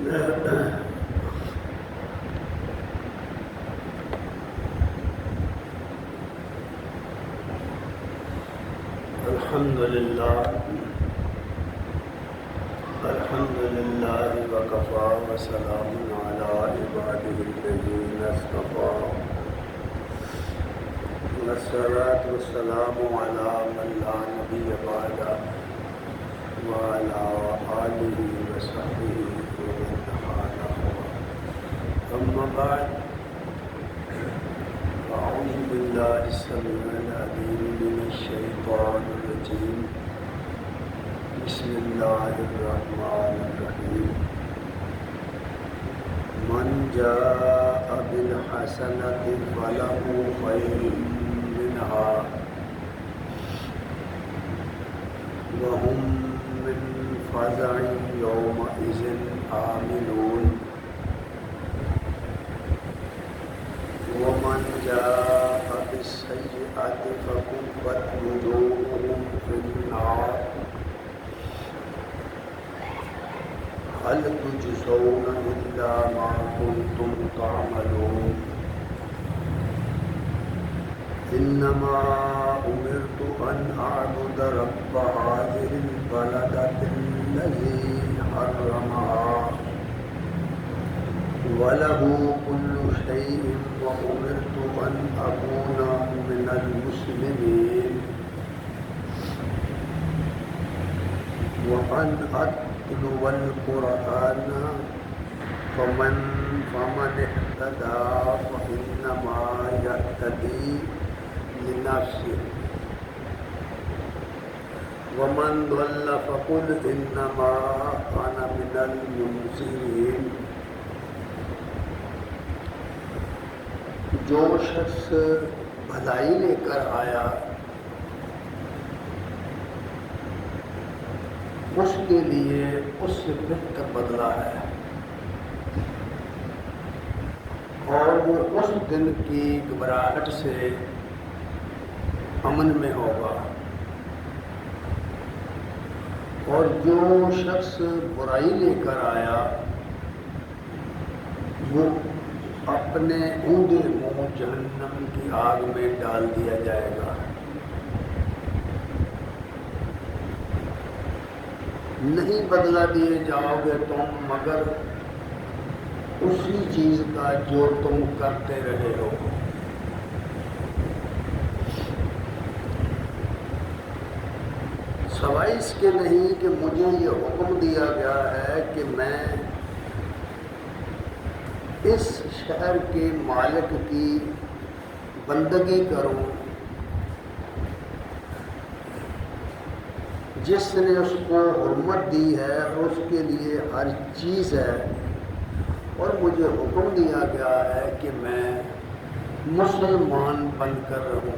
الحمد لله وكفى وسلام على عباده الذين اصطفى والصلاة والسلام على من لا نبي بعده وعلى آله وصحبه ومن تبعهم أما بعد أعوذ بالله السميع العليم من الشيطان الرجيم بسم الله الرحمن الرحيم من جاء بالحسنة فله خير منها وهم من فزع يومئذ آمنون ومن جاء بالسيئة فكبت وجوههم في النار هل تجزون إلا ما كنتم تعملون إنما أمرت أن أعبد رب هذه البلدة الذي حرمها وله كل شيء وأمرت أن أكون من المسلمين وأن أتلو القرآن فمن اهتدى فإنما يهتدي لنفسه ومن ضل فقل إنما أنا من المنذرين. جو شخص بھلائی لے کر آیا اس کے لیے اس سے بہتر بدلہ ہے اور وہ اس دن کی گھبراہٹ سے امن میں ہوگا، اور جو شخص برائی لے کر آیا وہ اپنے اونڈے منہ جہنم کی آگ میں ڈال دیا جائے گا. نہیں بدلہ دیے جاؤ گے تم مگر اسی چیز کا جو تم کرتے رہے ہو. سوائے اس کے نہیں کہ مجھے یہ حکم دیا گیا ہے کہ میں اس شہر کے مالک کی بندگی کروں جس نے اس کو حرمت دی ہے اور اس کے لیے ہر چیز ہے، اور مجھے حکم دیا گیا ہے کہ میں مسلمان بن کر رہوں،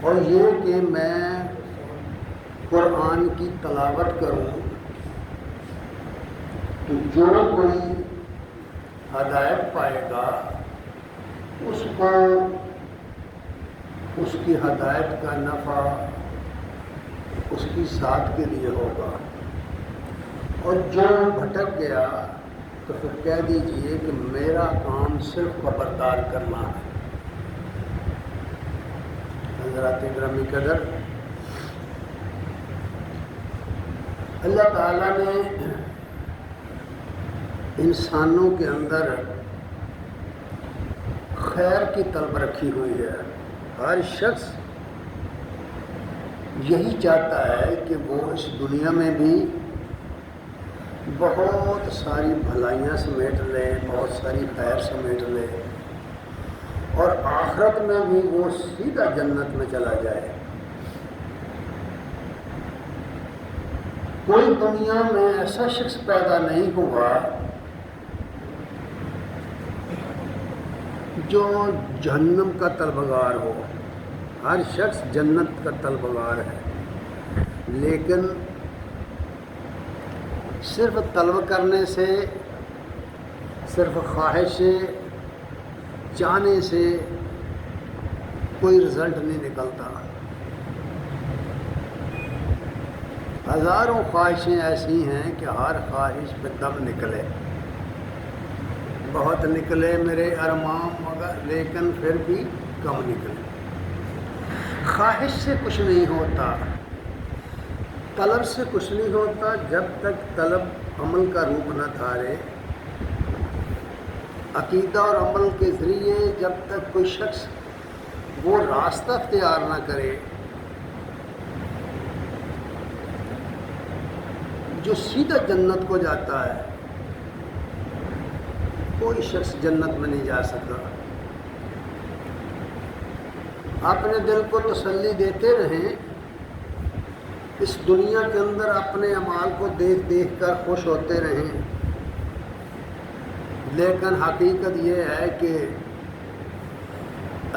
اور یہ کہ میں قرآن کی تلاوت کروں. تو جو کوئی ہدایت پائے گا اس کو اس کی ہدایت کا نفع اس کی ذات کے لیے ہوگا، اور جو بھٹک گیا تو پھر کہہ دیجئے کہ میرا کام صرف خبردار کرنا ہے. حضرات گرامی قدر، اللہ تعالیٰ نے انسانوں کے اندر خیر کی طلب رکھی ہوئی ہے. ہر شخص یہی چاہتا ہے کہ وہ اس دنیا میں بھی بہت ساری بھلائیاں سمیٹ لے، بہت ساری خیر سمیٹ لے، اور آخرت میں بھی وہ سیدھا جنت میں چلا جائے. کوئی دنیا میں ایسا شخص پیدا نہیں ہوا جو جہنم کا طلبگار ہو. ہر شخص جنت کا طلبگار ہے، لیکن صرف طلب کرنے سے، صرف خواہش سے، چاہنے سے کوئی رزلٹ نہیں نکلتا. ہزاروں خواہشیں ایسی ہیں کہ ہر خواہش پہ دم نکلے، بہت نکلے میرے ارمان مگر لیکن پھر بھی کم نکلے۔ خواہش سے کچھ نہیں ہوتا، طلب سے کچھ نہیں ہوتا، جب تک طلب عمل کا روپ نہ دھارے۔ عقیدہ اور عمل کے ذریعے جب تک کوئی شخص وہ راستہ اختیار نہ کرے جو سیدھا جنت کو جاتا ہے، کوئی شخص جنت میں نہیں جا سکتا۔ اپنے دل کو تسلی دیتے رہیں، اس دنیا کے اندر اپنے اعمال کو دیکھ دیکھ کر خوش ہوتے رہیں، لیکن حقیقت یہ ہے کہ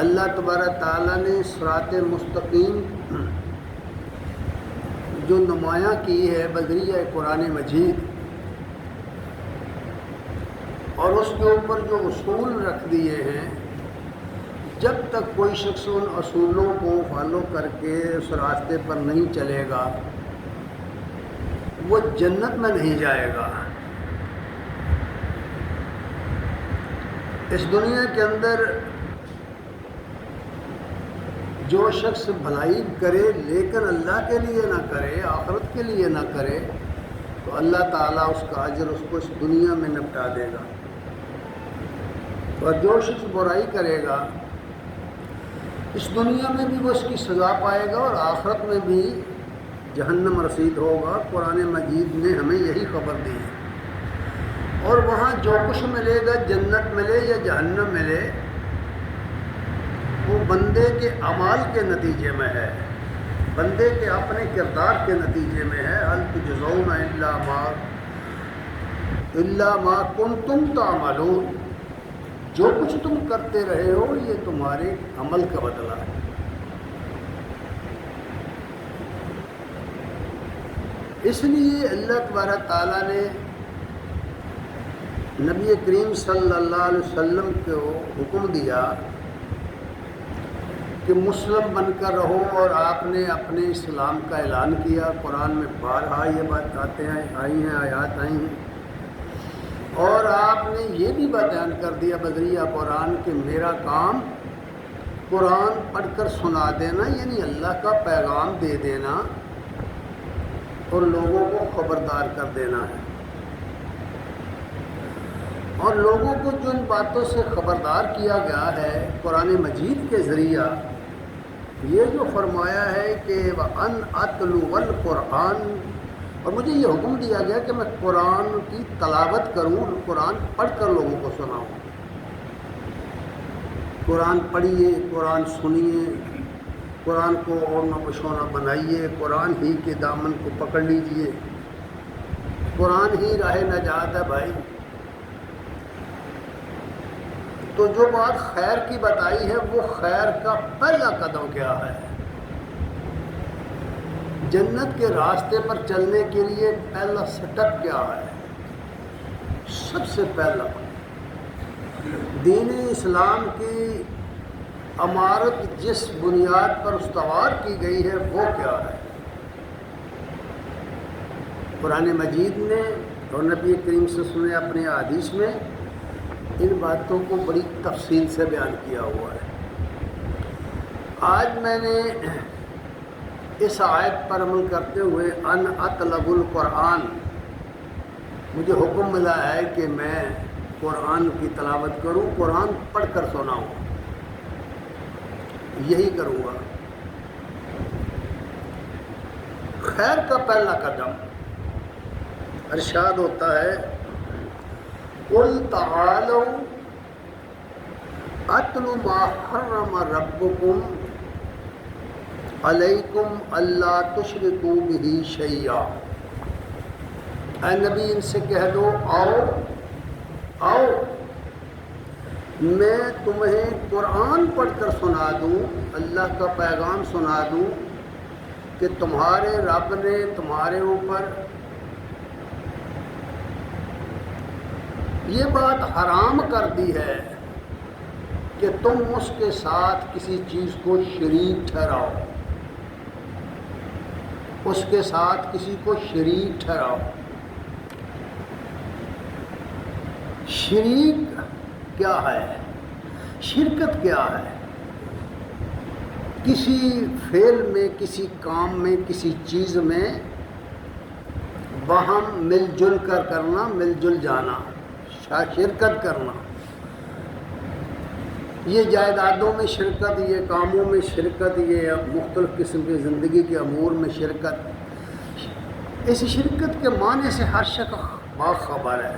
اللہ تبارک تعالیٰ نے صراط مستقیم جو نمایاں کی ہے بذریعہ قرآن مجید، اور اس کے اوپر جو اصول رکھ دیے ہیں، جب تک کوئی شخص ان اصولوں کو فالو کر کے اس راستے پر نہیں چلے گا وہ جنت میں نہیں جائے گا۔ اس دنیا کے اندر جو شخص بھلائی کرے لیکن اللہ کے لیے نہ کرے، آخرت کے لیے نہ کرے، تو اللہ تعالیٰ اس کا اجر اس کو اس دنیا میں نپٹا دے گا، اور جو شخص برائی کرے گا اس دنیا میں بھی وہ اس کی سزا پائے گا اور آخرت میں بھی جہنم رسید ہوگا۔ قرآن مجید نے ہمیں یہی خبر دی ہے، اور وہاں جو کچھ ملے گا، جنت ملے یا جہنم ملے، وہ بندے کے اعمال کے نتیجے میں ہے، بندے کے اپنے کردار کے نتیجے میں ہے۔ هل تجزون الا ما کنتم تعملون، جو کچھ تم کرتے رہے ہو یہ تمہارے عمل کا بدلہ ہے۔ اس لیے اللہ تبارک تعالیٰ نے نبی کریم صلی اللہ علیہ وسلم کو حکم دیا کہ مسلم بن کر رہو، اور آپ نے اپنے اسلام کا اعلان کیا۔ قرآن میں بارہا یہ بات آئی ہیں، آیات آئی ہیں، اور آپ نے یہ بھی بیان کر دیا بذریعہ قرآن کہ میرا کام قرآن پڑھ کر سنا دینا، یعنی اللہ کا پیغام دے دینا اور لوگوں کو خبردار کر دینا ہے۔ اور لوگوں کو جو ان باتوں سے خبردار کیا گیا ہے قرآن مجید کے ذریعہ، یہ جو فرمایا ہے کہ وَأَنْ أَتْلُوَ الْقُرْآنَ، اور مجھے یہ حکم دیا گیا کہ میں قرآن کی تلاوت کروں، قرآن پڑھ کر لوگوں کو سناؤں۔ قرآن پڑھیے، قرآن سنیے، قرآن کو اوڑھنا بچھونا بنائیے، قرآن ہی کے دامن کو پکڑ لیجئے، قرآن ہی راہ نجات ہے بھائی۔ تو جو بات خیر کی بتائی ہے وہ خیر کا پہلا قدم کیا ہے؟ جنت کے راستے پر چلنے کے لیے پہلا سٹپ کیا ہے؟ سب سے پہلا دین اسلام کی عمارت جس بنیاد پر استوار کی گئی ہے وہ کیا ہے؟ قرآن مجید نے اور نبی کریم سے سنے اپنے احادیث میں ان باتوں کو بڑی تفصیل سے بیان کیا ہوا ہے۔ آج میں نے اس آیت پر عمل کرتے ہوئے ان اطلب القرآن، مجھے حکم ملا ہے کہ میں قرآن کی تلاوت کروں، قرآن پڑھ کر سناؤں، یہی کروں گا۔ خیر کا پہلا قدم ارشاد ہوتا ہے قُلْ تَعَالَوْا أَتْلُ مَا حَرَّمَ رَبُّكُمْ عَلَيْكُمْ أَلَّا تُشْرِكُوا بِهِ شَيْئًا، اے نبی ان سے کہہ دو آؤ میں تمہیں قرآن پڑھ کر سنا دوں، اللہ کا پیغام سنا دوں کہ تمہارے رب نے تمہارے اوپر یہ بات حرام کر دی ہے کہ تم اس کے ساتھ کسی چیز کو شریک ٹھہراؤ۔ اس کے ساتھ کسی کو شریک ٹھہراؤ۔ شریک کیا ہے؟ شرکت کیا ہے؟ کسی فعل میں، کسی کام میں، کسی چیز میں باہم مل جل کر کرنا، مل جل جانا، شرکت کرنا۔ یہ جائیدادوں میں شرکت، یہ کاموں میں شرکت، یہ مختلف قسم کے زندگی کے امور میں شرکت۔ اس شرکت کے معنی سے ہر شخص باخبر ہے۔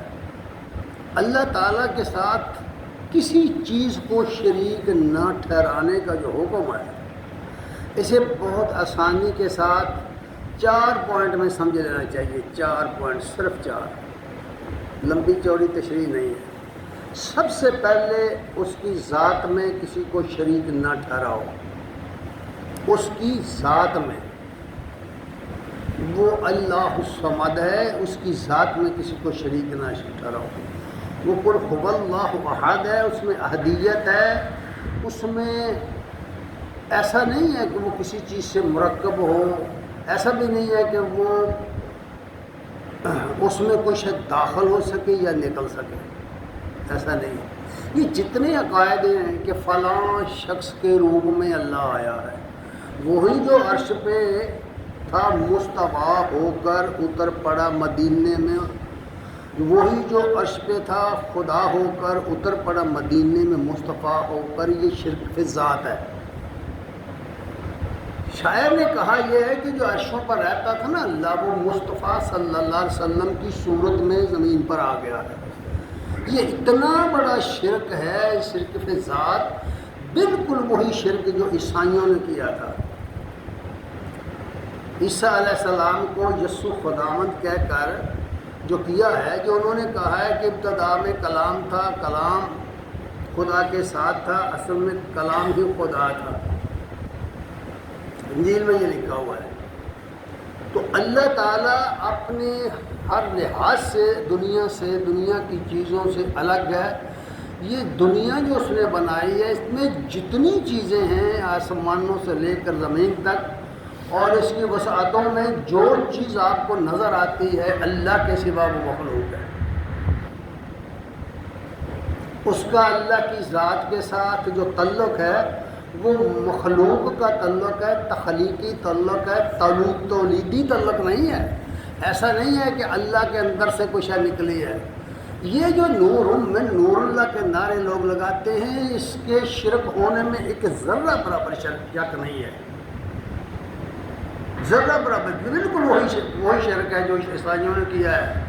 اللہ تعالیٰ کے ساتھ کسی چیز کو شریک نہ ٹھہرانے کا جو حکم ہے، اسے بہت آسانی کے ساتھ 4 پوائنٹ میں سمجھ لینا چاہیے۔ 4 پوائنٹ، صرف 4، لمبی چوڑی تشریح نہیں ہے۔ سب سے پہلے اس کی ذات میں کسی کو شریک نہ ٹھہراؤ۔ اس کی ذات میں، وہ اللہ الصمد ہے، اس کی ذات میں کسی کو شریک نہ ٹھہراؤ۔ وہ قل هو اللہ احد ہے، اس میں احدیت ہے، اس میں ایسا نہیں ہے کہ وہ کسی چیز سے مرکب ہو، ایسا بھی نہیں ہے کہ وہ اس میں کوئی شے داخل ہو سکے یا نکل سکے، ایسا نہیں ہے۔ یہ جتنے عقائد ہیں کہ فلاں شخص کے روپ میں اللہ آیا ہے، وہی جو عرش پہ تھا مستوی ہو کر اتر پڑا مدینے میں، وہی جو عرش پہ تھا خدا ہو کر اتر پڑا مدینے میں مصطفیٰ ہو کر، یہ شرک فی ذات ہے۔ شاعر نے کہا یہ ہے کہ جو عرشوں پر رہتا تھا نا اللہ، وہ مصطفیٰ صلی اللہ علیہ وسلم کی صورت میں زمین پر آ گیا ہے۔ یہ اتنا بڑا شرک ہے، شرک فی ذات، بالکل وہی شرک جو عیسائیوں نے کیا تھا۔ عیسیٰ علیہ السلام کو یسوع خداوند کہہ کر جو کیا ہے، جو انہوں نے کہا ہے کہ ابتدا میں کلام تھا، کلام خدا کے ساتھ تھا، اصل میں کلام ہی خدا تھا۔ انجیل میں یہ لکھا ہوا ہے۔ تو اللہ تعالیٰ اپنے ہر لحاظ سے دنیا کی چیزوں سے الگ ہے۔ یہ دنیا جو اس نے بنائی ہے، اس میں جتنی چیزیں ہیں آسمانوں سے لے کر زمین تک، اور اس کی وسعتوں میں جو چیز آپ کو نظر آتی ہے اللہ کے سوا وہ مخلوق ہے۔ اس کا اللہ کی ذات کے ساتھ جو تعلق ہے وہ مخلوق کا تعلق ہے، تخلیقی تعلق ہے، تولیدی تعلق نہیں ہے۔ ایسا نہیں ہے کہ اللہ کے اندر سے کچھ نکلی ہے۔ یہ جو نور من نور اللہ کے نعرے لوگ لگاتے ہیں، اس کے شرک ہونے میں ایک ذرہ برابر شک نہیں ہے، ذرہ برابر، بالکل وہی شرک ہے جو عیسائیوں نے کیا ہے۔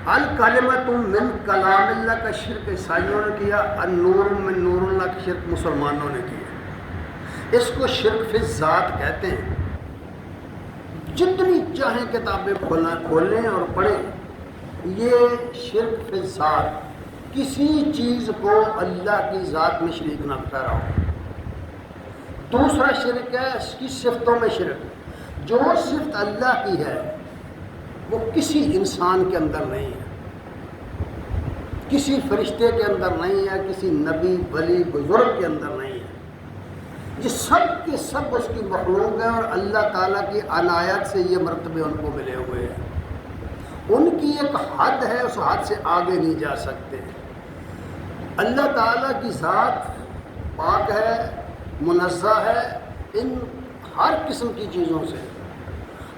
الکلمۃ من کلام اللہ کا شرک عیسائیوں نے کیا، النور من نور اللہ کا شرک مسلمانوں نے کیا۔ اس کو شرک فی ذات کہتے ہیں۔ جتنی چاہیں کتابیں کھولیں اور پڑھیں، یہ شرک فی ذات، کسی چیز کو اللہ کی ذات میں شریک نہ ٹھہراؤ۔ دوسرا شرک ہے اس کی صفتوں میں شرک۔ جو صفت اللہ کی ہے وہ کسی انسان کے اندر نہیں ہے، کسی فرشتے کے اندر نہیں ہے، کسی نبی ولی بزرگ کے اندر نہیں ہے۔ یہ سب کے سب اس کی مخلوق ہیں، اور اللہ تعالیٰ کی عنایت سے یہ مرتبے ان کو ملے ہوئے ہیں۔ ان کی ایک حد ہے، اس حد سے آگے نہیں جا سکتے۔ اللہ تعالیٰ کی ذات پاک ہے، منزہ ہے ان ہر قسم کی چیزوں سے،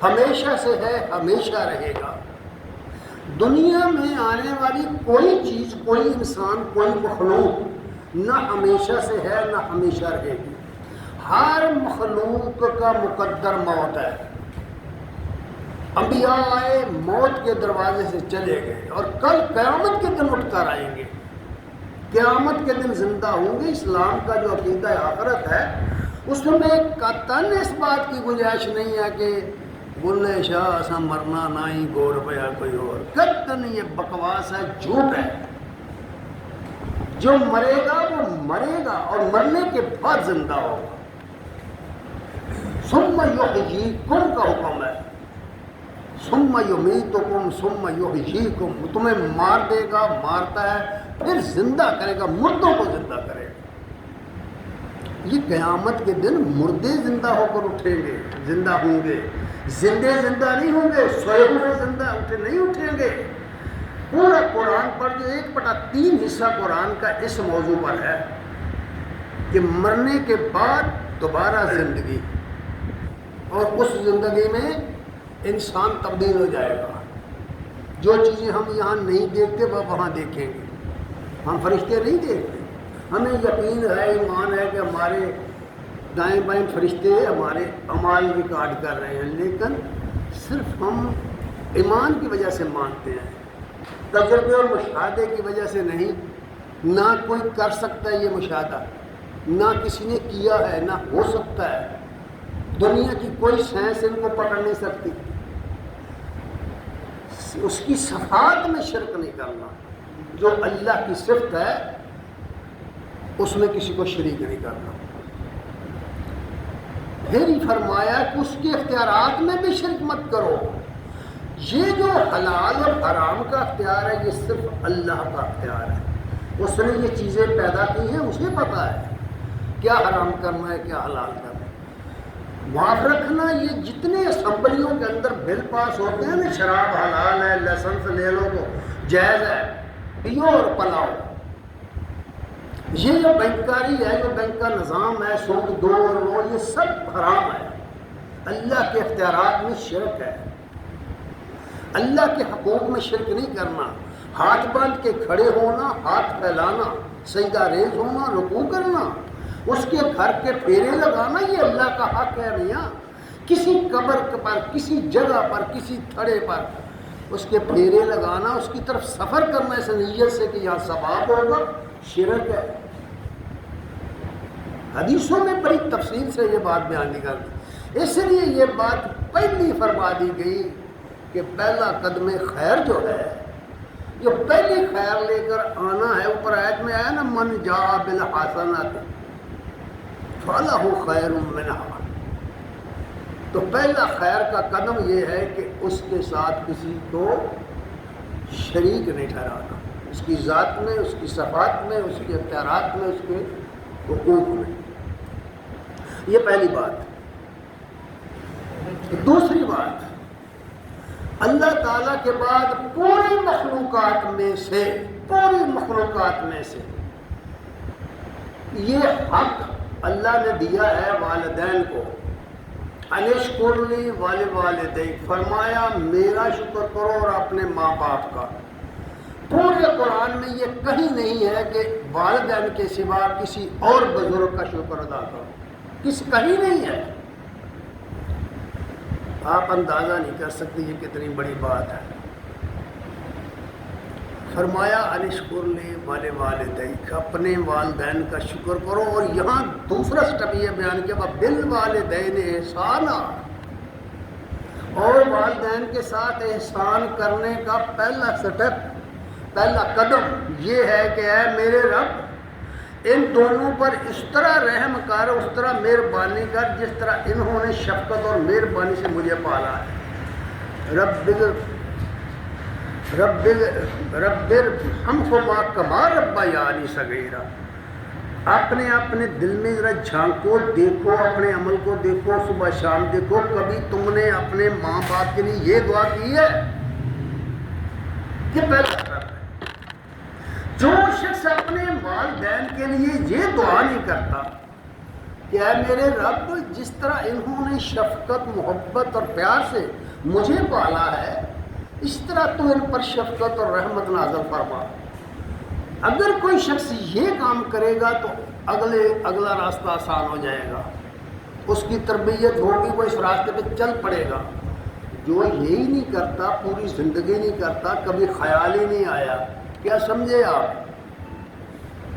ہمیشہ سے ہے، ہمیشہ رہے گا۔ دنیا میں آنے والی کوئی چیز، کوئی انسان، کوئی مخلوق نہ ہمیشہ سے ہے نہ ہمیشہ رہے گی۔ ہر مخلوق کا مقدر موت ہے۔ انبیاء آئے، موت کے دروازے سے چلے گئے، اور کل قیامت کے دن اٹھ کر آئیں گے، قیامت کے دن زندہ ہوں گے۔ اسلام کا جو عقیدہ آخرت ہے، اس میں قطعاً اس بات کی گنجائش نہیں ہے کہ بلے شاہ ایسا مرنا نہ ہی گور پیا کوئی اور، قطعاً یہ بکواس ہے، جھوٹ ہے۔ جو مرے گا وہ مرے گا، اور مرنے کے بعد زندہ ہوگا۔ ثم یحییکم کا حکم ہے، ثم یمیتکم ثم یحییکم، وہ تمہیں مار دے گا، مارتا ہے، پھر زندہ کرے گا، مردوں کو زندہ کرے گا۔ یہ قیامت کے دن مردے زندہ ہو کر اٹھیں گے، زندہ ہوں گے۔ زندہ نہیں ہوں گے، سوئے ہوئے زندہ نہیں اٹھیں گے۔ پورا قرآن پر جو 1/3 حصہ قرآن کا اس موضوع پر ہے کہ مرنے کے بعد دوبارہ زندگی، اور اس زندگی میں انسان تبدیل ہو جائے گا۔ جو چیزیں ہم یہاں نہیں دیکھتے وہ وہاں دیکھیں گے۔ ہم فرشتے نہیں دیکھتے، ہمیں یقین ہے، ایمان ہے کہ ہمارے دائیں بائیں فرشتے ہمارے اعمال ریکارڈ کر رہے ہیں، لیکن صرف ہم ایمان کی وجہ سے مانتے ہیں، تجربے اور مشاہدے کی وجہ سے نہیں۔ نہ کوئی کر سکتا ہے یہ مشاہدہ، نہ کسی نے کیا ہے، نہ ہو سکتا ہے۔ دنیا کی کوئی سائنس ان کو پکڑ نہیں سکتی۔ اس کی صفات میں شرک نہیں کرنا، جو اللہ کی صفت ہے اس میں کسی کو شریک نہیں کرنا۔ پھر ہی فرمایا کہ اس کے اختیارات میں بھی شرک مت کرو۔ یہ جو حلال اور حرام کا اختیار ہے یہ صرف اللہ کا اختیار ہے۔ اس نے یہ چیزیں پیدا کی ہیں، اسے پتہ ہے کیا حرام کرنا ہے کیا حلال کرنا ہے۔ معاف رکھنا، یہ جتنے اسمبلیوں کے اندر بل پاس ہوتے ہیں نا، شراب حلال ہے، لائسنس لے لو تو جائز ہے، پیو اور پلاؤ، یہ جو بینکاری ہے، جو بینک کا نظام ہے، سود دو اور وہ، یہ سب حرام ہے۔ اللہ کے اختیارات میں شرک ہے۔ اللہ کے حقوق میں شرک نہیں کرنا۔ ہاتھ باندھ کے کھڑے ہونا، ہاتھ پھیلانا، سجدہ ریز ہونا، رکوع کرنا، اس کے گھر کے پھیرے لگانا، یہ اللہ کا حق ہے میاں۔ کسی قبر پر، کسی جگہ پر، کسی تھڑے پر اس کے پھیرے لگانا، اس کی طرف سفر کرنا اس نیت سے کہ یہاں ثواب ہوگا، شرک ہے۔ حدیثوں میں بڑی تفصیل سے یہ بات بیان کی گئی، اس لیے یہ بات پہلی فرما دی گئی کہ پہلا قدم خیر جو ہے، جو پہلی خیر لے کر آنا ہے، اوپر آیت میں آیا نا، من جاء بالحسنۃ فلہ خیر منہا، تو پہلا خیر کا قدم یہ ہے کہ اس کے ساتھ کسی کو شریک نہیں ٹھہرانا، اس کی ذات میں، اس کی صفات میں، اس کے اختیارات میں، اس کے حقوق میں۔ یہ پہلی بات۔ دوسری بات، اللہ تعالیٰ کے بعد پوری مخلوقات میں سے یہ حق اللہ نے دیا ہے والدین کو، انشکر لی ولوالدیک، فرمایا میرا شکر کرو اور اپنے ماں باپ کا۔ پورے قرآن میں یہ کہیں نہیں ہے کہ والدین کے سوا کسی اور بزرگ کا شکر ادا کرو، کہیں نہیں ہے۔ آپ اندازہ نہیں کر سکتے یہ کتنی بڑی بات ہے۔ فرمایا انشکر لی ولوالدیک، اپنے والدین کا شکر کرو، اور یہاں دوسرا سٹیپ یہ بیان کیا بالوالدین احسانا، اور والدین کے ساتھ احسان کرنے کا پہلا سٹیپ، پہلا قدم یہ ہے کہ اے میرے رب، ان دونوں پر اس طرح رحم کر، اس طرح مہربانی کر جس طرح انہوں نے شفقت اور مہربانی سے مجھے پالا ہے۔ رب ارحمہما کما ربیانی صغیرا، اپنے دل میں ذرا جھانکو، دیکھو، اپنے عمل کو دیکھو، صبح شام دیکھو، کبھی تم نے اپنے ماں باپ کے لیے یہ دعا کی ہے؟ یہ پہلا سٹیپ ہے۔ جو شخص اپنے والدین کے لیے یہ دعا نہیں کرتا کہ اے میرے رب، جس طرح انہوں نے شفقت، محبت اور پیار سے مجھے پالا ہے، اس طرح تو ان پر شفقت اور رحمت نازل فرما۔ اگر کوئی شخص یہ کام کرے گا تو اگلا راستہ آسان ہو جائے گا، اس کی تربیت ہوگی، وہ اس راستے پہ چل پڑے گا۔ جو یہی نہیں کرتا، پوری زندگی نہیں کرتا، کبھی خیال ہی نہیں آیا، کیا سمجھے آپ؟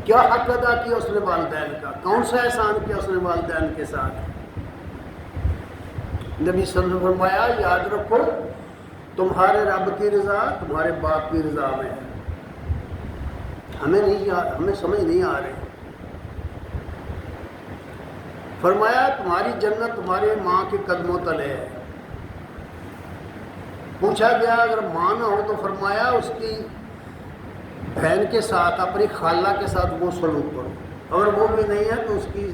کیا حق ادا کیا اس نے والدین کا؟ کون سا احسان کیا اس نے والدین کے ساتھ؟ نبی صلی اللہ علیہ وسلم نے فرمایا یاد رکھو، تمہارے رب کی رضا تمہارے باپ کی رضا میں ہے۔ ہمیں سمجھ نہیں آ رہی۔ فرمایا تمہاری جنت تمہاری ماں کے قدموں تلے ہے۔ پوچھا گیا اگر ماں نہ ہو تو فرمایا اس کی بہن کے ساتھ، اپنی خالہ کے ساتھ وہ سلوک کرو، اگر وہ بھی نہیں ہے تو اس کی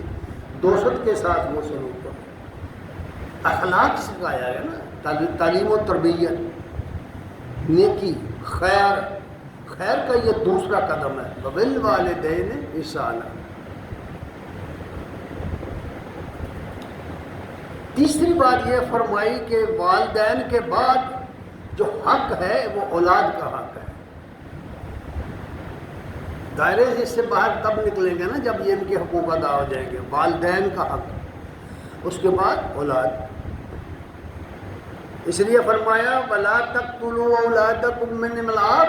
دوست کے ساتھ وہ سلوک کرو۔ اخلاق سکھایا ہے نا، تعلیم و تربیت، نیکی، خیر کا یہ دوسرا قدم ہے، وبالوالدین احسانا۔ تیسری بات یہ فرمائی کہ والدین کے بعد جو حق ہے وہ اولاد کا حق ہے۔ دائرے سے اس سے باہر تب نکلیں گے نا جب یہ ان کے حقوق ادا ہو جائیں گے۔ والدین کا حق، اس کے بعد اولاد۔ اس لیے فرمایا وَلَا تَقْتُلُوا أَوْلَادَكُم مِّنْ إِمْلَاقٍ،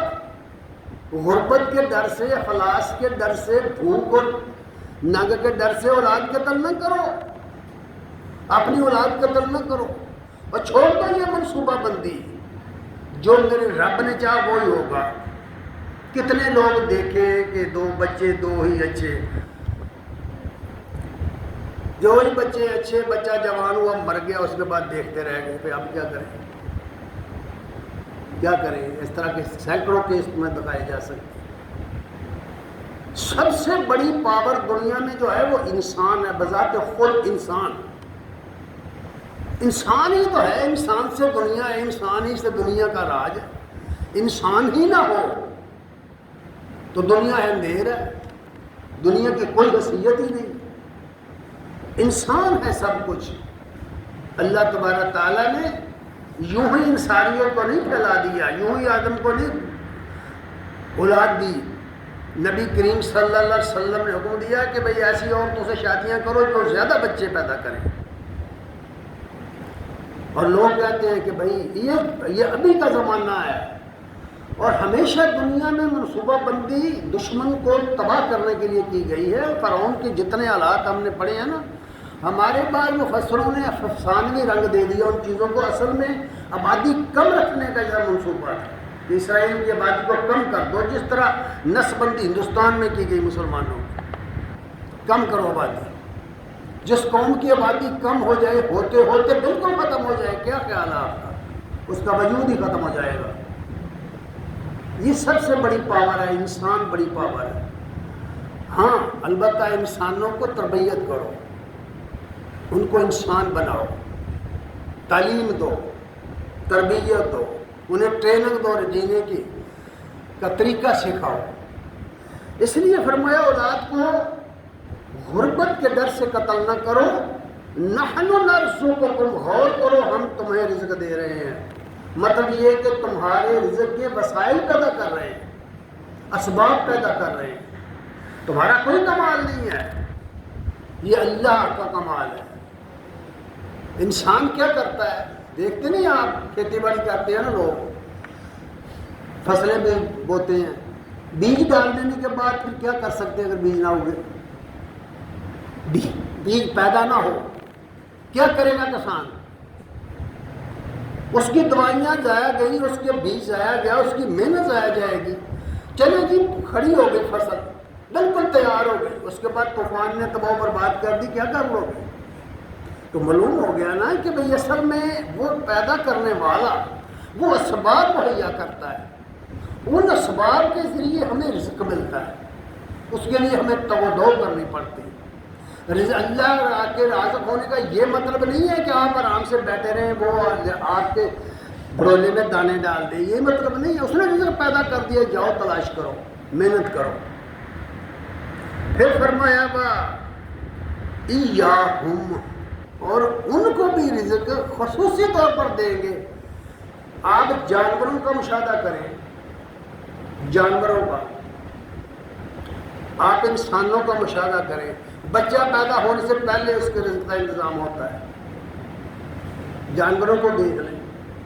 غربت کے ڈر سے، افلاس کے ڈر سے، بھوک اور ننگ کے ڈر سے اولاد قتل نہ کرو، اپنی اولاد قتل نہ کرو، اور چھوڑ دو یہ منصوبہ بندی، جو میرے رب نے چاہا وہی ہوگا۔ کتنے لوگ دیکھے کہ 2 بچے 2 ہی اچھے، جو ہی بچے اچھے، بچہ جوان ہوا مر گیا، اس کے بعد دیکھتے رہ گئے پھر اب کیا کریں، کیا کریں؟ اس طرح کے سینکڑوں کیس میں دکھائے جا سکتے۔ سب سے بڑی پاور دنیا میں جو ہے وہ انسان ہے، بذات خود انسان ہی تو ہے، انسان سے دنیا ہے، انسان ہی سے دنیا کا راج ہے۔ انسان ہی نہ ہو تو دنیا ہے اندھیر ہے، دنیا کی کوئی حیثیت ہی نہیں۔ انسان ہے سب کچھ۔ اللہ تبارک تعالیٰ نے یوں ہی انسانیت کو نہیں پھیلا دیا، یوں ہی آدم کو نہیں اولاد دی۔ نبی کریم صلی اللہ علیہ وسلم نے حکم دیا کہ بھئی ایسی عورتوں سے شادیاں کرو جو زیادہ بچے پیدا کریں، اور لوگ کہتے ہیں کہ بھئی یہ ابھی کا زمانہ ہے، اور ہمیشہ دنیا میں منصوبہ بندی دشمن کو تباہ کرنے کے لیے کی گئی ہے۔ فرعون کے جتنے حالات ہم نے پڑھے ہیں نا، ہمارے بعض مفسروں نے افسانوی رنگ دے دیا ان چیزوں کو، اصل میں آبادی کم رکھنے کا یہ منصوبہ ہے کہ اسرائیل کی آبادی کو کم کر دو، جس طرح نسل بندی ہندوستان میں کی گئی مسلمانوں کی، کم کرو آبادی۔ جس قوم کی آبادی کم ہو جائے، ہوتے ہوتے بالکل ختم ہو جائے، کیا خیال ہے آپ کا؟ اس کا وجود ہی ختم ہو جائے گا۔ یہ سب سے بڑی پاور ہے، انسان بڑی پاور ہے۔ ہاں البتہ انسانوں کو تربیت کرو، ان کو انسان بناؤ، تعلیم دو، تربیت دو، انہیں ٹریننگ دو، جینے کی کا طریقہ سکھاؤ۔ اس لیے فرمایا اولاد کو غربت کے ڈر سے قتل نہ کرو، نحن نرزقکم، غور کرو ہم تمہیں رزق دے رہے ہیں، مطلب یہ کہ تمہارے رزق کے وسائل پیدا کر رہے ہیں، اسباب پیدا کر رہے ہیں، تمہارا کوئی کمال نہیں ہے، یہ اللہ کا کمال ہے۔ انسان کیا کرتا ہے؟ دیکھتے نہیں آپ، کھیتی باڑی کرتے ہیں نا لوگ، فصلیں بھی بوتے ہیں، بیج ڈال دینے کے بعد پھر کیا کر سکتے ہیں اگر بیج نہ ہوگے؟ بیج پیدا نہ ہو، کیا کرے گا کسان؟ اس کی دوائیاں ضائع گئی، اس کے بیج ضائع گیا، اس کی محنت ضائع جائے گی، چلے جی کھڑی ہو گئی فصل، بالکل تیار ہو گئی، اس کے بعد طوفان نے تباہ و برباد کر دی، کیا کر لو گے؟ تو معلوم ہو گیا نا کہ بھئی اصل میں وہ پیدا کرنے والا وہ اسباب مہیا کرتا ہے، ان اسباب کے ذریعے ہمیں رزق ملتا ہے، اس کے لیے ہمیں توجہ کرنی پڑتی ہے۔ اللہ کے رازق ہونے کا یہ مطلب نہیں ہے کہ آپ آرام سے بیٹھے رہیں، وہ آپ کے بھڑولے میں دانے ڈال دیں، یہ مطلب نہیں ہے۔ اس نے رزق پیدا کر دیا، جاؤ تلاش کرو، محنت کرو۔ پھر فرمایا وَإِيَّاهُمْ، اور ان کو بھی رزق خصوصی طور پر دیں گے۔ آپ جانوروں کا مشاہدہ کریں، جانوروں کا، آپ انسانوں کا مشاہدہ کریں، بچہ پیدا ہونے سے پہلے اس کے رزق کا انتظام ہوتا ہے۔ جانوروں کو دیکھ لیں،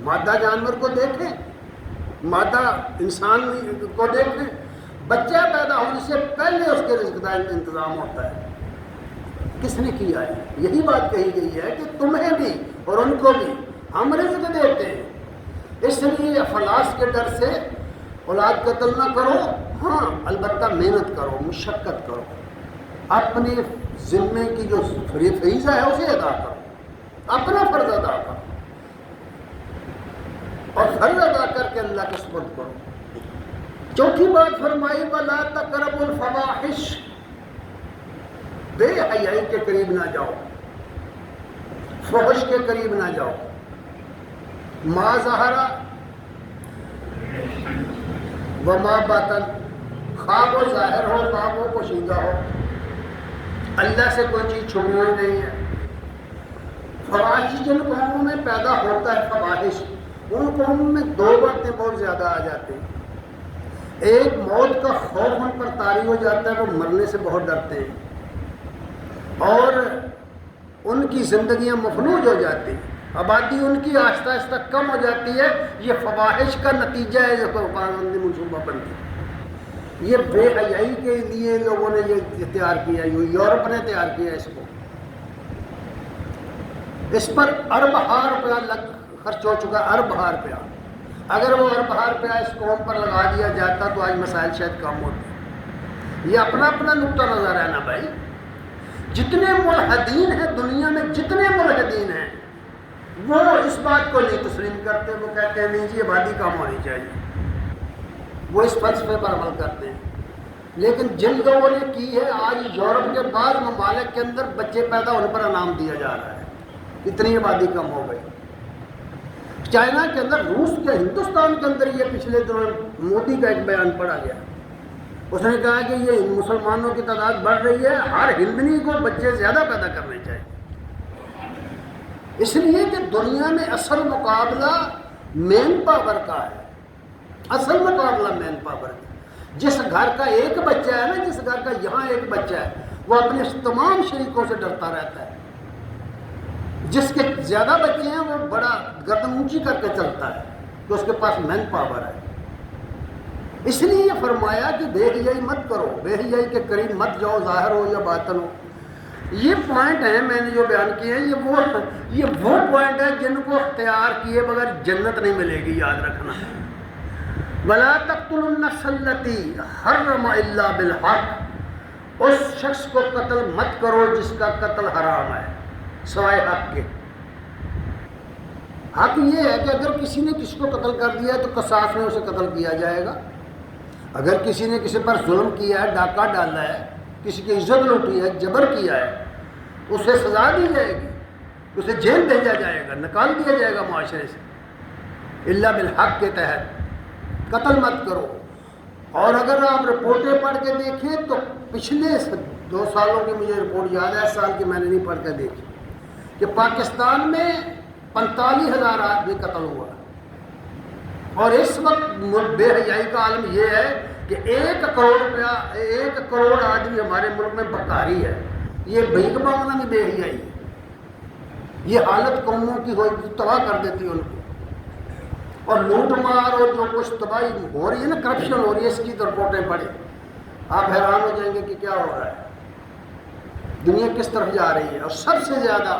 مادہ جانور کو دیکھیں، مادہ انسان کو دیکھیں، بچہ پیدا ہونے سے پہلے اس کے رزق کا انتظام ہوتا ہے۔ کس نے کیا ہے؟ یہی بات کہی گئی ہے کہ تمہیں بھی اور ان کو بھی ہم رزق دیتے ہیں، اس لیے افلاس کے ڈر سے اولاد قتل نہ کرو، ہاں البتہ محنت کرو، مشقت کرو، اپنے ذمے کی جو فریضہ ہے اسے ادا کرو، اپنا فرض ادا کرو، اور فرض ادا کر کے اللہ کے سپرد کرو۔ چوتھی بات فرمائی وَلَا تَقْرَبُوا الْفَوَاحِشَ، بے حیائی کے قریب نہ جاؤ۔ فحش کے قریب نہ جاؤ. ما ظہرا وما باطن، خواہ وہ ظاہر ہو خواہ وہ پوشیدہ ہو، اللہ سے کوئی چیز چھپی ہوئی نہیں ہے. فواحش جن قوموں میں پیدا ہوتا ہے فواحش، ان قوموں میں دو باتیں بہت زیادہ آ جاتی ہیں. ایک موت کا خوف ان پر طاری ہو جاتا ہے، وہ مرنے سے بہت ڈرتے ہیں، اور ان کی زندگیاں مفلوج ہو جاتی ہیں، آبادی ان کی آہستہ آہستہ کم ہو جاتی ہے. یہ فواحش کا نتیجہ ہے جو پابندی منصوبہ بندی. یہ بے حیائی کے لیے لوگوں نے یہ تیار کیا، یورپ نے تیار کیا اس کو. اس پر اربہ روپیہ خرچ ہو چکا، اربہ روپیہ. اگر وہ اربہ روپیہ اس قوم پر لگا دیا جاتا تو آج مسائل شاید کم ہوتے. یہ اپنا اپنا نقطہ نظر ہے نا بھائی. جتنے ملحدین ہیں دنیا میں، جتنے ملحدین ہیں، وہ اس بات کو نہیں تسلیم کرتے. وہ کہتے ہیں نہیں جی آبادی کم ہونی چاہیے، وہ اس فلسفے پر عمل کرتے ہیں. لیکن جن لوگوں نے کی ہے، آج یورپ کے بعض ممالک کے اندر بچے پیدا ہونے پر انعام دیا جا رہا ہے، اتنی آبادی کم ہو گئی. چائنا کے اندر، روس کے، ہندوستان کے اندر یہ پچھلے دنوں مودی کا ایک بیان پڑھا گیا. اس نے کہا کہ یہ مسلمانوں کی تعداد بڑھ رہی ہے، ہر ہندنی کو بچے زیادہ پیدا کرنے چاہیے. اس لیے کہ دنیا میں اصل مقابلہ مین پاور کا ہے. اصل مقابلہ مین پاور کا. جس گھر کا ایک بچہ ہے نا، جس گھر کا یہاں ایک بچہ ہے، وہ اپنے تمام شریکوں سے ڈرتا رہتا ہے. جس کے زیادہ بچے ہیں وہ بڑا گردن اونچی کر کے چلتا ہے، تو اس کے پاس مین پاور ہے. اس لیے یہ فرمایا کہ بے حیائی مت کرو، بے حیائی کے قریب مت جاؤ، ظاہر ہو یا باطن ہو. یہ پوائنٹ ہیں میں نے جو بیان کیے ہیں، یہ وہ پوائنٹ ہیں جن کو اختیار کیے بغیر جنت نہیں ملے گی، یاد رکھنا. وَلَا تَقْتُلُوا النَّفْسَ الَّتِي حَرَّمَ إِلَّا بِالْحَقِّ، اس شخص کو قتل مت کرو جس کا قتل حرام ہے سوائے حق کے. حق یہ ہے کہ اگر کسی نے کسی کو قتل کر دیا تو قصاص میں اسے قتل کیا جائے گا. اگر کسی نے کسی پر ظلم کیا ہے، ڈاکہ ڈالا ہے، کسی کی عزت لوٹی ہے، جبر کیا ہے، اسے سزا دی جائے گی، اسے جیل بھیجا جائے گا، نکال دیا جائے گا معاشرے سے. الا بالحق کے تحت قتل مت کرو. اور اگر آپ رپورٹیں پڑھ کے دیکھیں تو پچھلے 2 سالوں کی مجھے رپورٹ یاد ہے، 1 سال کی میں نے نہیں پڑھ کے دیکھی، کہ پاکستان میں 45,000 آدمی قتل ہوا. اور اس وقت بے حیائی کا عالم یہ ہے کہ 1 کروڑ آدمی ہمارے ملک میں بکاری ہے. یہ بھیک مانگنا بھی بے حیائی ہے. یہ حالت قوموں کی تباہ کر دیتی ہے ان کو. اور لوٹ مار اور جو کچھ تباہی ہو رہی ہے نا، کرپشن ہو رہی ہے، اس کی تو رپورٹیں پڑھیں، آپ حیران ہو جائیں گے کہ کیا ہو رہا ہے، دنیا کس طرف جا رہی ہے. اور سب سے زیادہ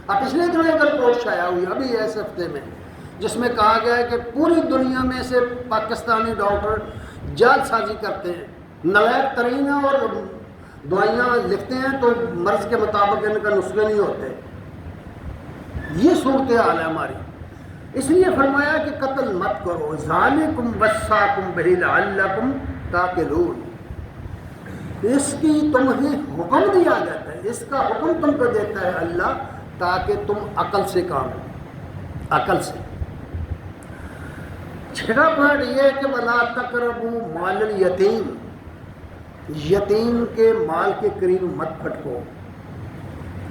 پچھلے دنوں ایک رپورٹ شائع ہوئی ابھی اس ہفتے میں، جس میں کہا گیا ہے کہ پوری دنیا میں سے پاکستانی ڈاکٹر جعل سازی کرتے ہیں، نالائق ترین ہیں، اور دوائیاں لکھتے ہیں تو مرض کے مطابق ان کا نسخے نہیں ہوتے. یہ صورتحال ہے ہماری. اس لیے فرمایا کہ قتل مت کرو. ذالکم وصاکم بہ لعلکم تعقلون، اس کی تمہیں حکم دیا جاتا ہے، اس کا حکم تم کو دیتا ہے اللہ، تاکہ تم عقل سے کام لو، عقل سے. 6واں پوائنٹ یہ ہے کہ وَلَا تَقْرَبُوا مَالَ الْيَتِيمِ، یتیم کے مال کے قریب مت پھٹکو،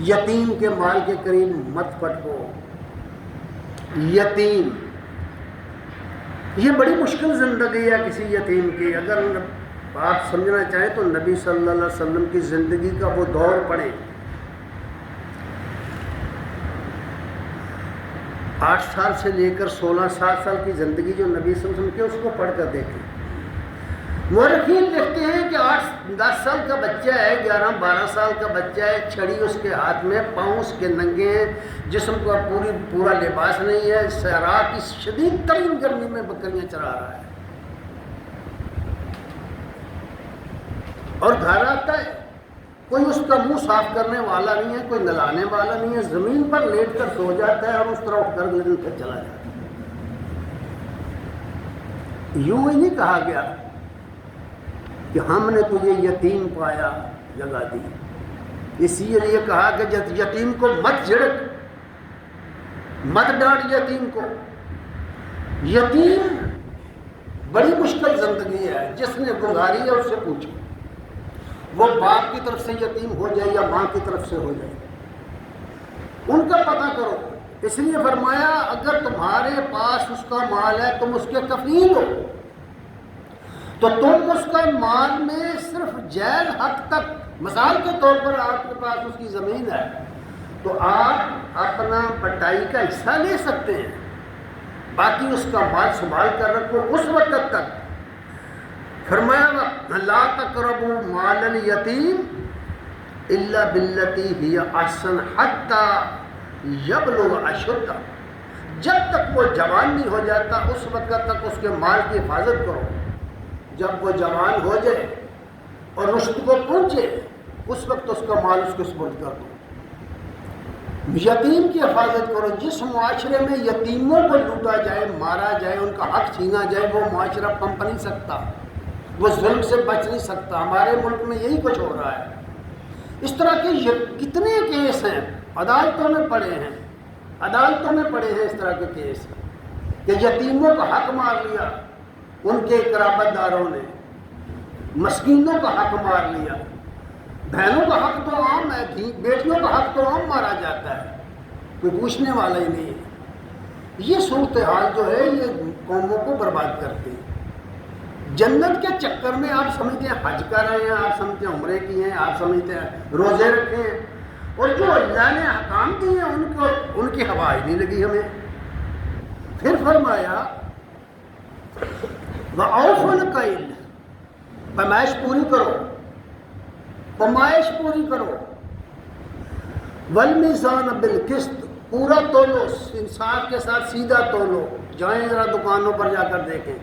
یتیم کے مال کے قریب مت پھٹکو. یتیم یہ بڑی مشکل زندگی ہے کسی یتیم کی. اگر آپ سمجھنا چاہیں تو نبی صلی اللہ علیہ وسلم کی زندگی کا وہ دور پڑھیں. 8 سال سے لے کر 16-7 سال کی زندگی جو نبی صلی اللہ علیہ وسلم کی، اس کو پڑھ کر دیکھیں. مورخین لکھتے ہیں کہ 8-10 سال کا بچہ ہے، 11-12 سال کا بچہ ہے، چھڑی اس کے ہاتھ میں، پاؤں اس کے ننگے ہیں، جسم کا پورا لباس نہیں ہے، صحرا کی شدید ترین گرمی میں بکریاں چرا رہا ہے. اور گھر آتا ہے، کوئی اس کا منہ صاف کرنے والا نہیں ہے، کوئی نلانے والا نہیں ہے، زمین پر لیٹ کر سو جاتا ہے اور اس طرح اٹھ کر لیکن پھر چلا جاتا ہے. یوں ہی نہیں کہا گیا کہ ہم نے تجھے یتیم پایا جگہ دی. اسی لیے کہا کہ یتیم کو مت جھڑک، مت ڈانٹ یتیم کو. یتیم بڑی مشکل زندگی ہے، جس نے گزاری ہے اس سے پوچھو، وہ باپ کی طرف سے یتیم ہو جائے یا ماں کی طرف سے ہو جائے، ان کا پتہ کرو. اس لیے فرمایا اگر تمہارے پاس اس کا مال ہے، تم اس کے کفیل ہو، تو تم اس کا مال میں صرف جائز حد تک، مثال کے طور پر آپ کے پاس اس کی زمین ہے تو آپ اپنا بٹائی کا حصہ لے سکتے ہیں، باقی اس کا مال سنبھال کر رکھو اس وقت تک. فرمایا لا تقربوا مال الیتیم الا باللتی ہی احسن حتی یبلغ اشدہ. جب تک وہ جوان نہیں ہو جاتا اس وقت تک اس کے مال کی حفاظت کرو. جب وہ جوان ہو جائے اور رشد کو پہنچے اس وقت اس کا مال اس کے سپرد کر دو. یتیم کی حفاظت کرو. جس معاشرے میں یتیموں کو لوٹا جائے، مارا جائے، ان کا حق چھینا جائے، وہ معاشرہ پنپ نہیں سکتا، وہ ظلم سے بچ نہیں سکتا. ہمارے ملک میں یہی کچھ ہو رہا ہے. اس طرح کے کتنے کیس ہیں، عدالتوں میں پڑے ہیں، اس طرح کے کیس کہ یتیموں کا حق مار لیا ان کے قرابت داروں نے، مسکینوں کا حق مار لیا. بہنوں کا حق تو عام ہے، بیٹیوں کا حق تو عام مارا جاتا ہے، کوئی پوچھنے والا ہی نہیں ہے. یہ صورتحال جو ہے یہ قوموں کو برباد کرتی ہے. جنت کے چکر میں آپ سمجھتے ہیں حج کر رہے ہیں، آپ سمجھتے ہیں عمرے کی ہیں، آپ سمجھتے ہیں روزے رکھے ہیں، اور جو اللہ نے احکام دیے ہیں ان کی ہوا ہی نہیں لگی ہمیں. پھر فرمایا وَأَوْفُوا الْكَيْلَ، پیمائش پوری کرو، وَالْمِيزَانَ بِالْقِسْطِ، پورا تولو، انصاف کے ساتھ سیدھا تولو. جائیں ذرا دکانوں پر جا کر دیکھیں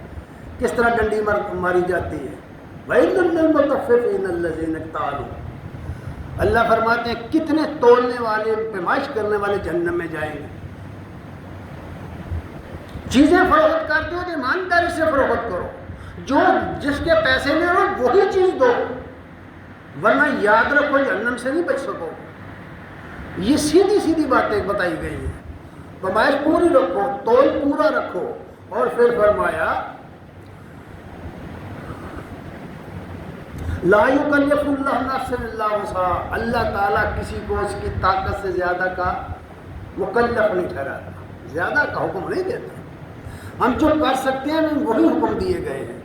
کس طرح ڈنڈی ماری جاتی ہے. وَيْلٌ لِّلْمُطَفِّفِينَ الَّذِينَ اكْتَالُوا، اللہ فرماتے ہیں کتنے تولنے والے، پیمائش کرنے والے جہنم میں جائیں گے. چیزیں فروخت کرتے ہو تو ایمانداری سے فروخت کرو، جو جس کے پیسے میں ہو وہی چیز دو، ورنہ یاد رکھو جہنم سے نہیں بچ سکو. یہ سیدھی سیدھی باتیں بتائی گئی ہیں. پیمائش پوری رکھو، تول پورا رکھو. اور پھر فرمایا لا یکلف اللہ نفسا الا وسعها، اللہ تعالیٰ کسی کو اس کی طاقت سے زیادہ کا مکلف نہیں ٹھہراتا، زیادہ کا حکم نہیں دیتا. ہم جو کر سکتے ہیں وہی حکم دیے گئے ہیں.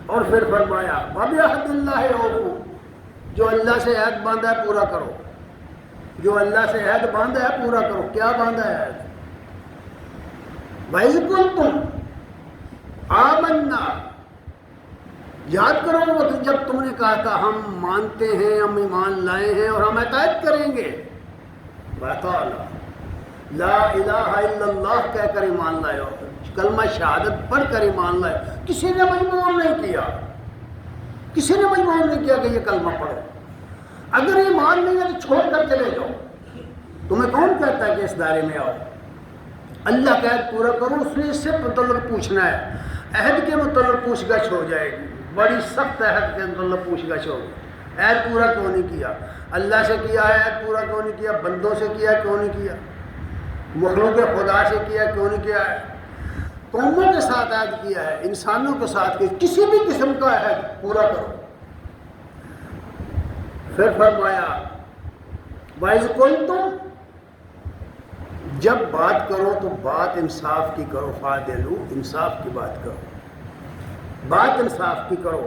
اور پھر فرمایا وَبِعَهْدِ اللَّهِ أَوْفُوا، جو اللہ سے عہد باندھا ہے پورا کرو، جو اللہ سے عہد باندھا ہے پورا کرو. کیا باندھا ہے عہد؟ وَإِذْ قُلْتُمْ آمَنَّا، یاد کرو وقت جب تم نے کہا تھا ہم مانتے ہیں، ہم ایمان لائے ہیں اور ہم اطاعت کریں گے. وَأَطَعْنَا، لا الہ الا اللہ کہہ کر ایمان لائے، کلمہ شہادت پڑھ کر ایمان لائے. کسی نے مجبور نہیں کیا، کسی نے مجبور نہیں کیا کہ یہ کلمہ پڑھو. اگر ایمان نہیں ہے تو چھوڑ کر چلے جاؤ. تمہیں کون کہتا ہے کہ اس دائرے میں آؤ؟ اللہ کا عہد پورا کرو. اس نے اس سے متعلق پوچھنا ہے، عہد کے متعلق پوچھ گچھ ہو جائے گی، بڑی سخت عہد کے متعلق پوچھ گچھ ہوگی. عہد پورا کیوں نہیں کیا؟ اللہ سے کیا ہے عہد پورا کیوں نہیں کیا؟ بندوں سے کیا کیوں نہیں کیا؟ مخلوق خدا سے کیا کیوں نہیں کیا ہے؟ قوموں کے ساتھ عہد کیا ہے، انسانوں کے ساتھ کیا، کسی بھی قسم کا عہد پورا کرو. پھر فرمایا وَإِذْ قُلْتُمْ، جب بات کرو تو بات انصاف کی کرو. فَعْدِلُوا، انصاف کی بات کرو، بات انصاف کی کرو.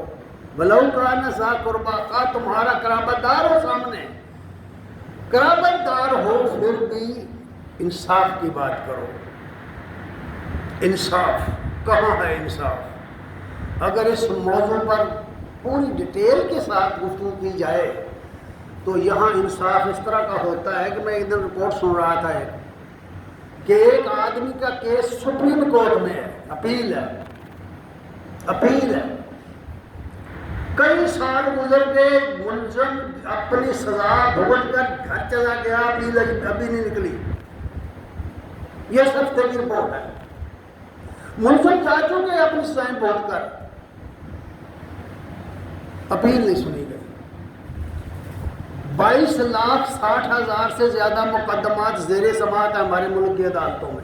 وَلَوْ كَانَ ذَا قُرْبَىٰ، کا تمہارا قرابت دار ہو سامنے، قرابت دار ہو پھر بھی انصاف کی بات کرو. انصاف کہاں ہے انصاف؟ اگر اس موضوع پر پوری ڈیٹیل کے ساتھ گفتگو کی جائے تو یہاں انصاف اس طرح کا ہوتا ہے کہ میں ایک دن رپورٹ سن رہا تھا کہ ایک آدمی کا کیس سپریم کورٹ میں ہے، اپیل ہے، کئی سال گزر گئے، ملزم اپنی سزا بھگت کر گھر چلا گیا، اپیل ابھی نہیں نکلی. یہ سب کی رپورٹ ہے. ملزم جا چکے اپنی سزائیں بھگت کر، اپیل نہیں سنی گئی. 22,60,000 سے زیادہ مقدمات زیر سماعت ہیں ہمارے ملک کی عدالتوں میں.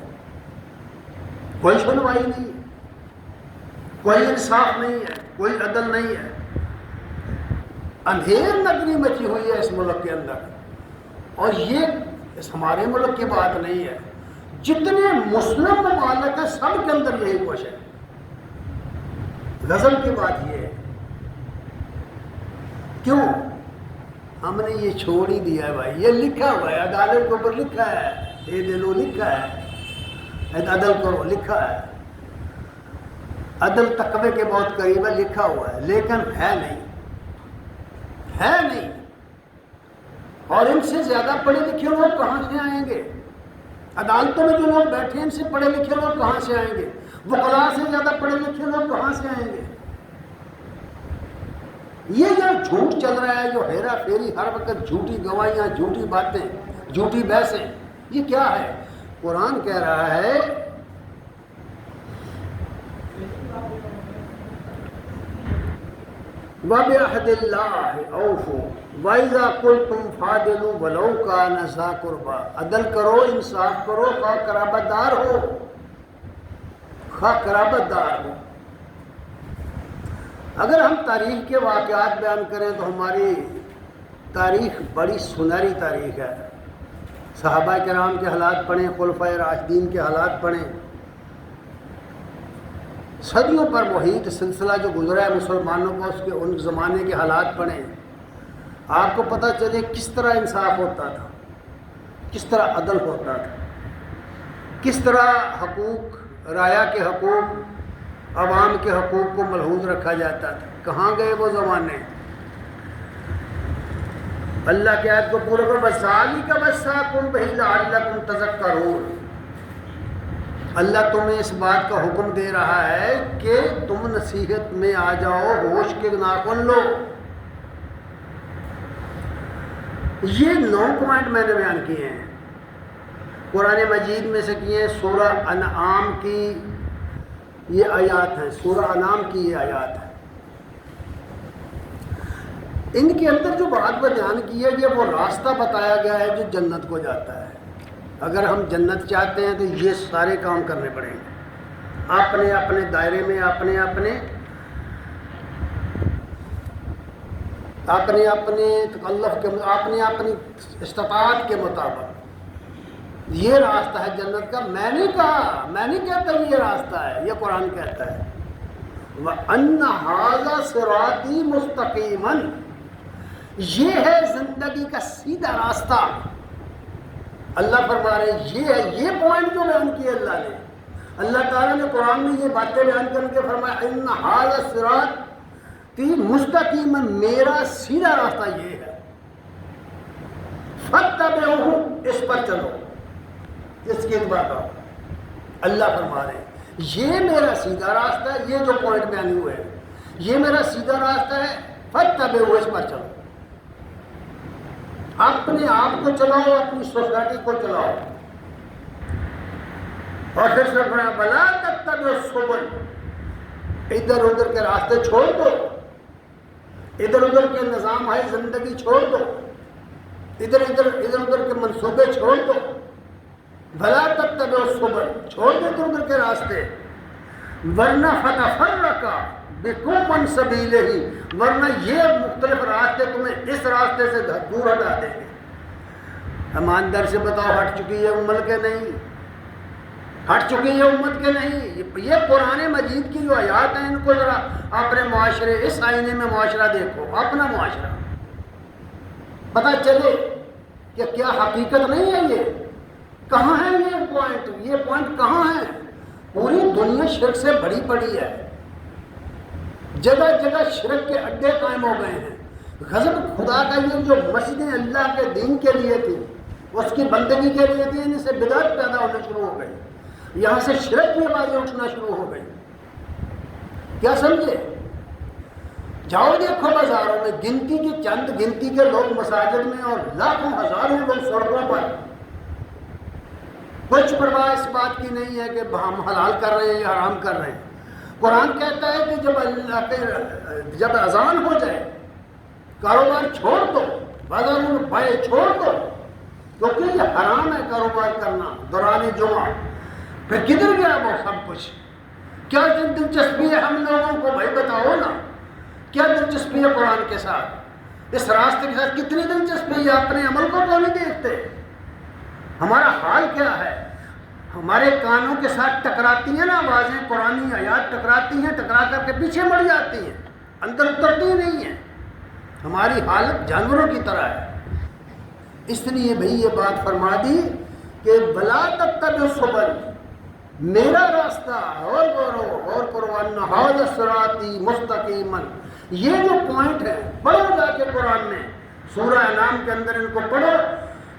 کوئی سنوائی نہیں ہے، کوئی انصاف نہیں ہے، کوئی عدل نہیں ہے، اندھیر نگری مچی ہوئی ہے اس ملک کے اندر۔ اور یہ اس ہمارے ملک کی بات نہیں ہے، جتنے مسلم ممالک ہیں سب کے اندر یہی کچھ ہے۔ غزل کی بات یہ ہے، کیوں ہم نے یہ چھوڑ ہی دیا ہے بھائی، یہ لکھا ہوا ہے عدالت کے اوپر، لکھا ہے اے دلو، لکھا ہے عدل کرو، لکھا ہے عدل تقوی کے بہت قریب ہے، لکھا ہوا ہے، لیکن ہے نہیں، ہے نہیں۔ اور ان سے زیادہ پڑھے لکھے لوگ کہاں سے آئیں گے؟ عدالتوں میں جو لوگ بیٹھے ہیں ان سے پڑھے لکھے لوگ کہاں سے آئیں گے؟ وکلاء سے زیادہ پڑھے لکھے لوگ کہاں سے آئیں گے؟ یہ جو جھوٹ چل رہا ہے، جو ہیرا پھیری، ہر وقت جھوٹی گواہیاں، جھوٹی باتیں، جھوٹی بحثیں، یہ کیا ہے؟ قرآن کہہ رہا ہے وَبِعَهْدِ اللَّهِ أَوْفُوا وَإِذَا قُلْتُمْ فَعْدِلُوا وَلَوْ كَانَ ذَا قُرْبَىٰ، عدل کرو، انصاف کرو، خواہ قرابت دار ہو، خواہ قرابت دار ہو۔ اگر ہم تاریخ کے واقعات بیان کریں تو ہماری تاریخ بڑی سنہری تاریخ ہے۔ صحابہ کرام کے حالات پڑھیں، خلفائے راشدین کے حالات پڑھیں، صدیوں پر محیط سلسلہ جو گزرا ہے مسلمانوں کا، اس کے ان زمانے کے حالات پڑھیں، آپ کو پتہ چلے کس طرح انصاف ہوتا تھا، کس طرح عدل ہوتا تھا، کس طرح حقوق، رعایا کے حقوق، عوام کے حقوق کو ملحوظ رکھا جاتا تھا۔ کہاں گئے وہ زمانے؟ اللہ کی آیت کو پورا کرو، وَذَٰلِکَ وَصَّاكُم بِهِ لَعَلَّكُمْ تَذَكَّرُونَ۔ اللہ تمہیں اس بات کا حکم دے رہا ہے کہ تم نصیحت میں آ جاؤ، ہوش کے ناخن لو۔ یہ 9 پوائنٹ میں نے بیان کیے ہیں، قرآن مجید میں سے کیے ہیں۔ سورہ انعام کی یہ آیات ہیں، سورہ انعام کی یہ آیات ہیں، ان کے اندر جو بات بیان کی ہے یہ وہ راستہ بتایا گیا ہے جو جنت کو جاتا ہے۔ اگر ہم جنت چاہتے ہیں تو یہ سارے کام کرنے پڑیں گے، اپنے اپنے دائرے میں، اپنے تکلف کے، اپنی استطاعت کے مطابق۔ یہ راستہ ہے جنت کا۔ میں نہیں کہا، میں نہیں کہتا یہ راستہ ہے، یہ قرآن کہتا ہے وَأَنَّ هَٰذَا صِرَاطِي مُسْتَقِيمًا، یہ ہے زندگی کا سیدھا راستہ۔ اللہ فرما رہے ہیں یہ ہے، یہ پوائنٹ جو بیان کیے اللہ نے، اللہ تعالیٰ نے قرآن میں یہ باتیں بیان کر کے فرمایا ان ھذا صراط مستقیم، میرا سیدھا راستہ یہ ہے، فاتبعوہ، اس پر چلو، اس کی اتباع کرو۔ اللہ فرما رہے ہیں یہ میرا سیدھا راستہ ہے، یہ جو پوائنٹ بیان ہوئے ہیں یہ میرا سیدھا راستہ ہے، فاتبعوہ، اس پر چلو۔ اپنے آپ کو چلاؤ، اپنی سوسائٹی کو چلاؤ۔ اور پھر فرمایا وَلَا تَتَّبِعُوا السُّبُلَ، ادھر ادھر کے راستے چھوڑ دو، ادھر ادھر کے نظام ہے زندگی چھوڑ دو، ادھر ادھر کے منصوبے چھوڑ دو۔ وَلَا تَتَّبِعُوا السُّبُلَ، چھوڑ دو ادھر ادھر کے راستے، ورنہ فَتَفَرَّقَ بِكُمْ عَنْ سَبِيلِهِ، ورنہ یہ مختلف راستے تمہیں اس راستے سے دور ہٹا دیں گے۔ ایماندار سے بتاؤ ہٹ چکی ہے امت کے نہیں؟ ہٹ چکی ہے امت کے نہیں؟ یہ قرآن مجید کی جو آیات ہیں ان کو ذرا اپنے معاشرے، اس آئینے میں معاشرہ دیکھو، اپنا معاشرہ، پتہ چلے کہ کیا حقیقت نہیں ہے یہ؟ کہاں ہے یہ پوائنٹ کہاں ہے؟ پوری دنیا شرک سے بھری پڑی ہے، جگہ جگہ شرک کے اڈے قائم ہو گئے ہیں۔ غضب خدا کا یہ جو مسجدیں اللہ کے دین کے لیے تھی، اس کی بندگی کے لیے تھی، ان سے بدعت پیدا ہونا شروع ہو گئی، یہاں سے شرک کی آوازیں اٹھنا شروع ہو گئی۔ کیا سمجھے؟ جاؤ دیکھو بازاروں میں، چند گنتی کے لوگ مساجد میں اور لاکھوں ہزاروں لوگ سڑکوں پر، کچھ پرواہ اس بات کی نہیں ہے کہ ہم حلال کر رہے ہیں یا حرام کر رہے ہیں۔ قرآن کہتا ہے کہ جب اذان ہو جائے کاروبار چھوڑ دو، بازاروں میں بائیں چھوڑ دو، کیونکہ یہ حرام ہے کاروبار کرنا دوران جمعہ۔ پھر کدھر گیا وہ سب کچھ؟ کیا دلچسپی ہے ہم لوگوں کو؟ بھائی بتاؤ نا، کیا دلچسپی ہے قرآن کے ساتھ؟ اس راستے کے ساتھ کتنی دلچسپی ہے؟ اپنے عمل کو کیوں نہیں دیکھتے؟ ہمارا حال کیا ہے؟ ہمارے کانوں کے ساتھ ٹکراتی ہیں نا آوازیں، قرآنی آیات ٹکراتی ہیں، ٹکرا کر کے پیچھے مڑ جاتی ہیں، اندر اترتی نہیں ہیں۔ ہماری حالت جانوروں کی طرح ہے۔ اس لیے بھئی یہ بات فرما دی کہ بلا تتبعوا السبل، میرا راستہ اور کرو ان ھذا صراطی مستقیما، یہ جو پوائنٹ ہے پڑھو جا کے قرآن میں، سورہ انعام کے اندر ان کو پڑھو،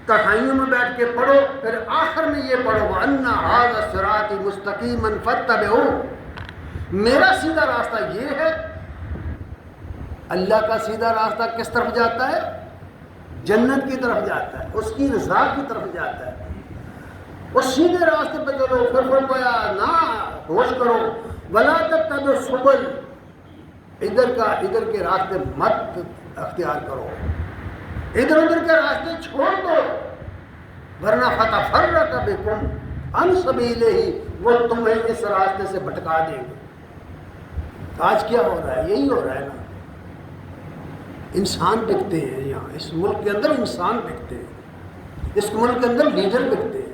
تہائیوں میں بیٹھ کے پڑھو، پھر آخر میں یہ پڑھو وَأَنَّ هَذَا صِرَاطِ مُسْتَقِيمًا فَاتَّبِعُوهُ، میرا سیدھا راستہ یہ ہے۔ اللہ کا سیدھا راستہ کس طرف جاتا ہے؟ جنت کی طرف جاتا ہے، اس کی رضا کی طرف جاتا ہے۔ اس سیدھے راستے پہ چلو۔ پھر فرمایا نہ ہوش کرو وَلَا تَتَّبِعُوا السُّبُلَ، ادھر کے راستے مت اختیار کرو، ادھر ادھر کے راستے چھوڑ دو، ورنہ فَتَفَرَّقَ بِكُمْ عَنْ سَبِيلِهِ، وہ تمہیں اس راستے سے بھٹکا دیں گے۔ آج کیا ہو رہا ہے؟ یہی ہو رہا ہے نا، انسان بکتے ہیں یہاں اس ملک کے اندر، انسان بکتے ہیں اس ملک کے اندر، لیڈر بکتے ہیں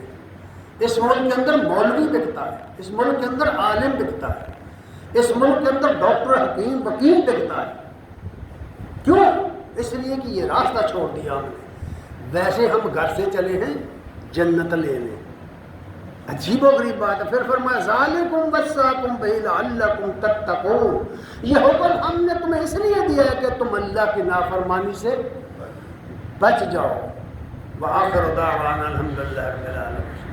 اس ملک کے اندر، مولوی بکتا ہے اس ملک کے اندر، عالم بکتا ہے اس ملک کے اندر، ڈاکٹر، حکیم، وکیل بکتا ہے۔ کیوں؟ اس لیے کہ یہ راستہ چھوڑ دیا ہم نے۔ ویسے ہم گھر سے چلے ہیں جنت لینے، عجیب و غریب بات ہے۔ پھر فرمایا ذالکم وصاکم بہ لعلکم تتقون، یہ حکم ہم نے تمہیں اس لیے دیا ہے کہ تم اللہ کی نافرمانی سے بچ جاؤ۔ وآخر دعوانا الحمدللہ رب العالمین۔